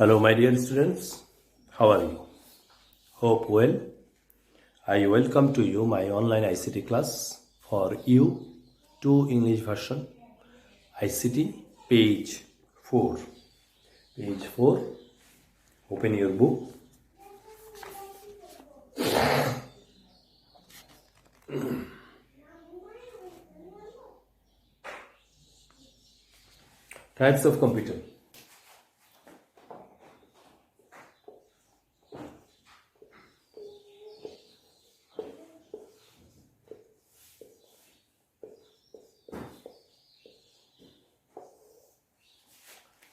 Hello, my dear students. How are you? Hope well. I welcome to you my online ICT class for U2 English version. ICT page 4. Page 4. Open your book. Types of computer.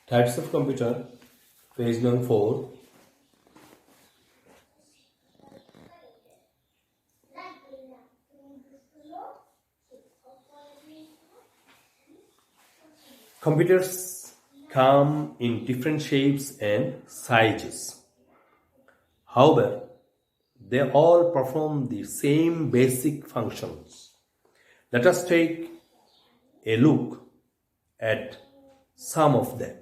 Types of computer, page number 4. Computers come in different shapes and sizes. However, they all perform the same basic functions. Let us take a look at some of them.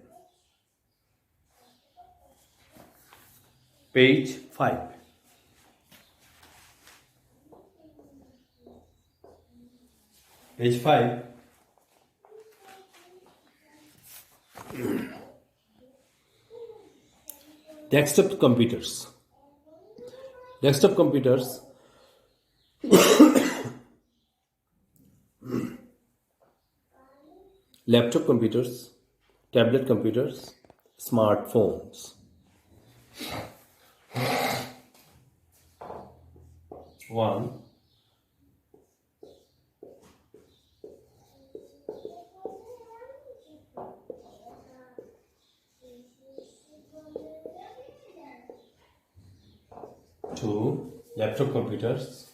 Page 5. Page 5. Desktop computers. Desktop computers laptop computers, tablet computers, smartphones. 1. 2. Laptop computers.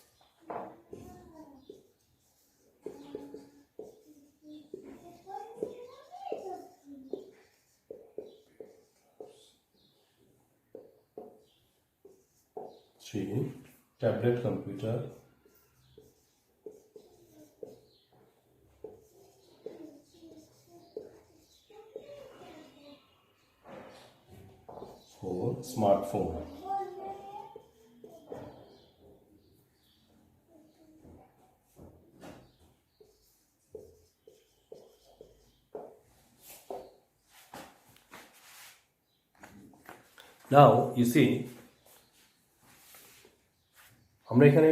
3. Tablet computer. 4. Smartphone. Now you see আমরা এখানে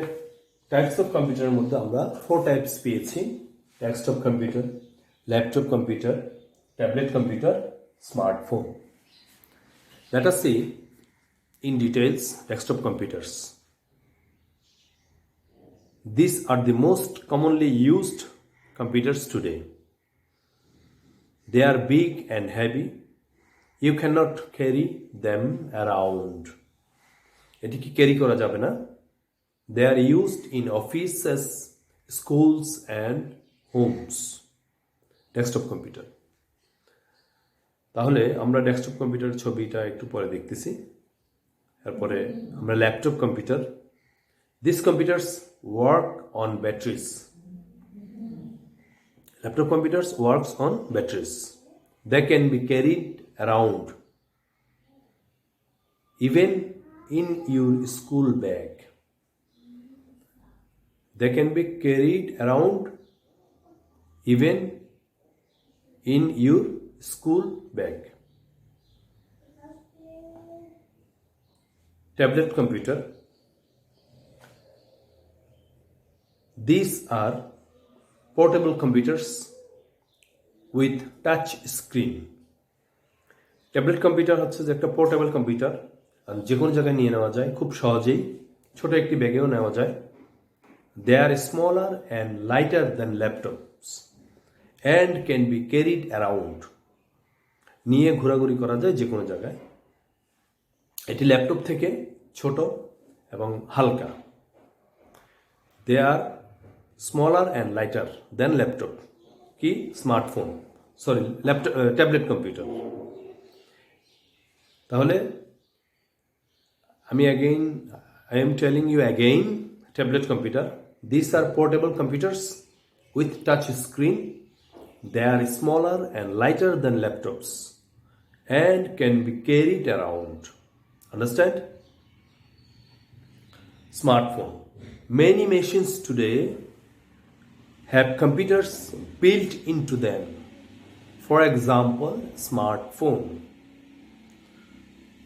types of কম্পিউটারের মধ্যে আমরা 4 types পেয়েছি। Desktop computer, laptop computer, tablet computer, smartphone. Let us see in details desktop computers. These are the most commonly used computers today. They are big and heavy. You cannot carry them around. এটিকে carry করা যাবে না। They are used in offices, schools and homes. Desktop computer. তাহলে আমরা desktop কম্পিউটারের ছবিটা একটু পরে দেখতেছি। এরপরে আমরা laptop computer. These computers work on batteries. Laptop computers works on batteries. They can be carried around, even in your school bag. They can be carried around even in your school bag. Tablet computer. These are portable computers with touch screen. Tablet computer হচ্ছে যে একটা portable computer, যে কোনো জায়গায় নিয়ে নেওয়া যায় খুব সহজেই, ছোট একটি ব্যাগেও নেওয়া যায়। They are smaller and lighter than laptops and can be carried around. নিয়ে ঘোরাঘুরি করা যায় যে কোনো জায়গায়। এটি ল্যাপটপ থেকে ছোট এবং হালকা। They are smaller and lighter than laptop. কি smartphone, sorry laptop, tablet computer. তাহলে I am telling you again, tablet computer. These are portable computers with touch screen. They are smaller and lighter than laptops and can be carried around. Understand? Smartphone. Many machines today have computers built into them. For example, smartphone.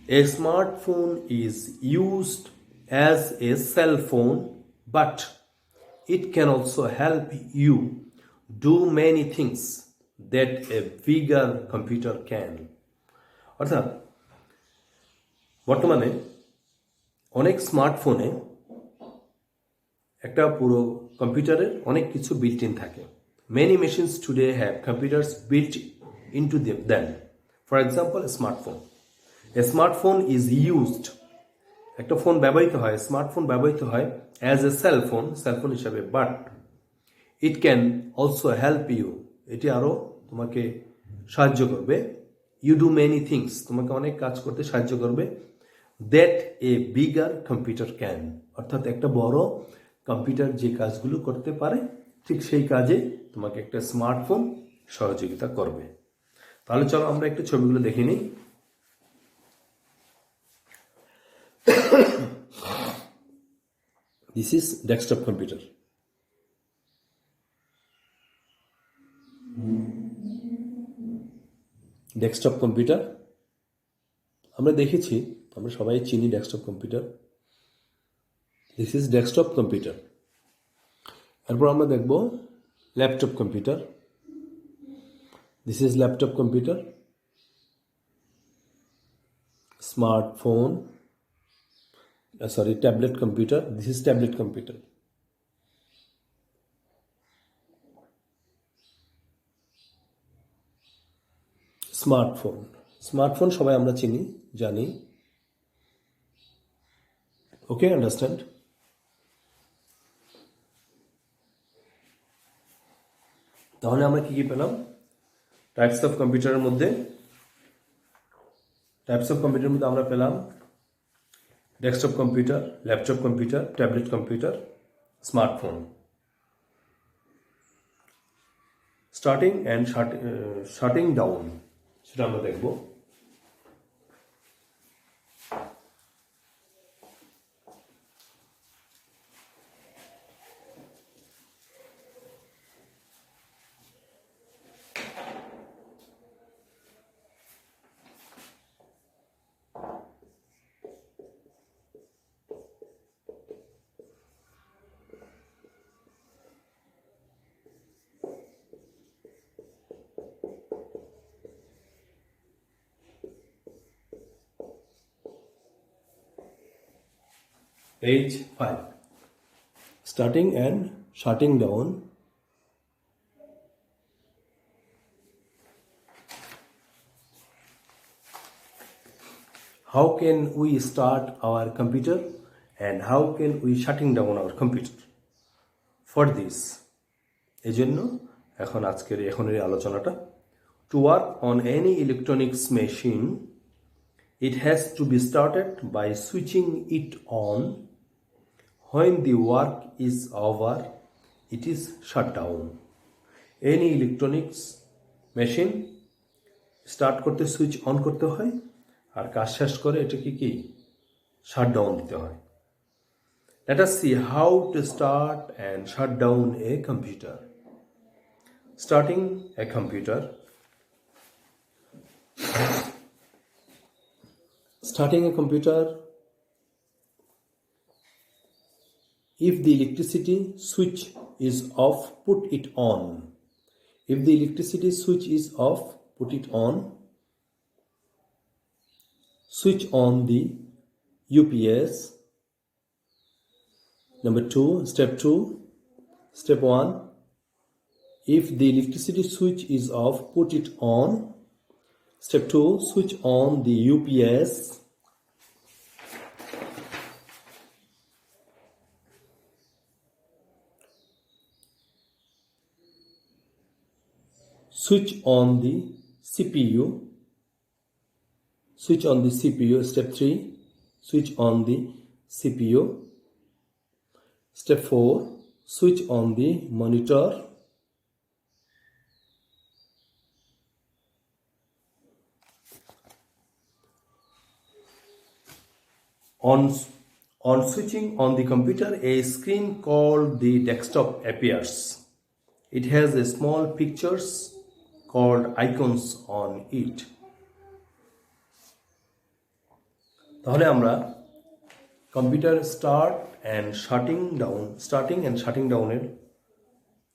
A smartphone is used as a cell phone, but it can also help you do many things that a bigger computer can. অর্থাৎ বর্তমানে অনেক স্মার্টফোনে একটা পুরো কম্পিউটারের অনেক কিছু built in থাকে. Many machines today have computers built into them. For example, a smartphone. A smartphone is used, একটা ফোন ব্যবহৃত হয়, স্মার্টফোন ব্যবহৃত হয় অ্যাজ এ সেলফোন হিসাবে, but it can also help you, এটি আরও তোমাকে সাহায্য করবে, ইউ ডু মেনি থিংস, তোমাকে অনেক কাজ করতে সাহায্য করবে, that a bigger computer can, অর্থাৎ একটা বড় কম্পিউটার যে কাজগুলো করতে পারে ঠিক সেই কাজে তোমাকে একটা স্মার্টফোন সহযোগিতা করবে. তাহলে চলো আমরা একটু ছবিগুলো দেখে নিই. This is desktop computer. Desktop computer আমরা দেখেছি, আমরা সবাই চিনি desktop computer. This is desktop computer. এরপর আমরা দেখব laptop computer. This is laptop computer. Smartphone, tablet computer. This is tablet computer. Smartphone সবাই আমরা চিনি, জানি. ওকে, আন্ডারস্ট্যান্ড? তাহলে আমরা কি পেলাম টাইপস অফ কম্পিউটারের মধ্যে? আমরা পেলাম desktop computer, laptop computer, tablet computer, smartphone. Starting and shirting down সেটা আমরা দেখব. Page 5. Starting and shutting down. How can we start our computer and how can we shutting down our computer? For this, এজন্য এখনের আলোচনাটা, to work on any electronics machine, it has to be started by switching it on. When the work is over, it is shut down. Any electronics machine start করতে switch on করতে হয়, আর কাজ শেষ করে এটাকে কি শাট ডাউন দিতে হয়. Let us see how to start and shut down a computer. Starting a computer. Starting a computer. If the electricity switch is off, put it on. If the electricity switch is off, put it on. Switch on the UPS. Number 2, step 2. Step 1. If the electricity switch is off, put it on. Step 2, switch on the UPS. Switch on the CPU. Switch on the CPU. Step 3, switch on the CPU. Step 4, switch on the monitor. On, on switching on the computer, a screen called the desktop appears. It has a small pictures called icons on it. তাহলে আমরা computer starting and shirting ডাউনের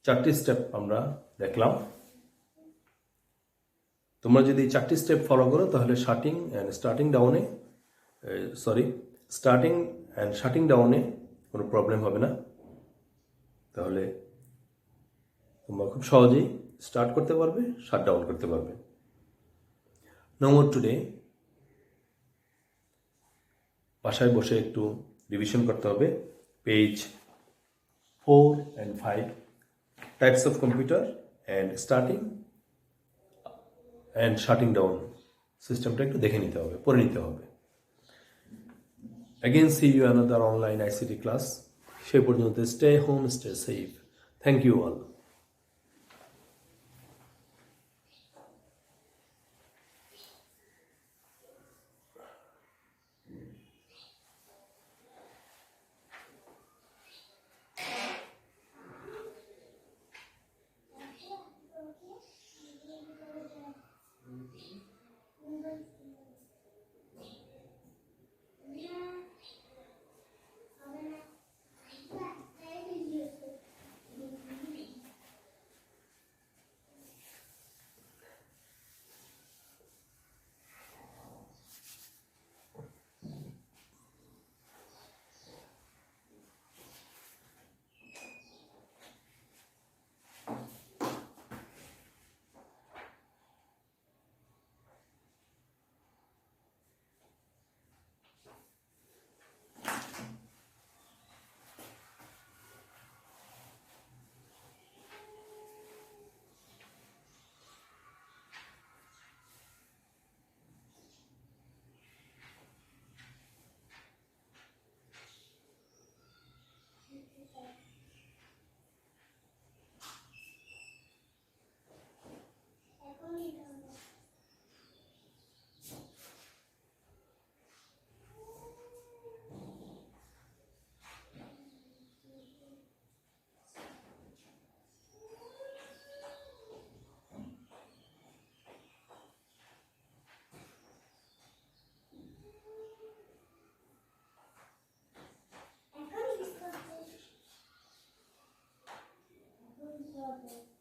4টি step আমরা দেখলাম। তোমরা যদি 4টি step follow করো তাহলে স্টার্টিং অ্যান্ড শাটিং ডাউনে কোনো প্রবলেম হবে না। তাহলে তোমরা খুব সহজেই স্টার্ট করতে পারবে, শাট ডাউন করতে পারবে। নাও টুডে বাসায় বসে একটু রিভিশন করতে হবে। Page 4 and 5 types of computer and starting and shirting down সিস্টেমটা একটু দেখে নিতে হবে, পড়ে নিতে হবে। Again, see you another online ICT class. সেই পর্যন্ত stay home, stay safe. Thank you all. Gracias.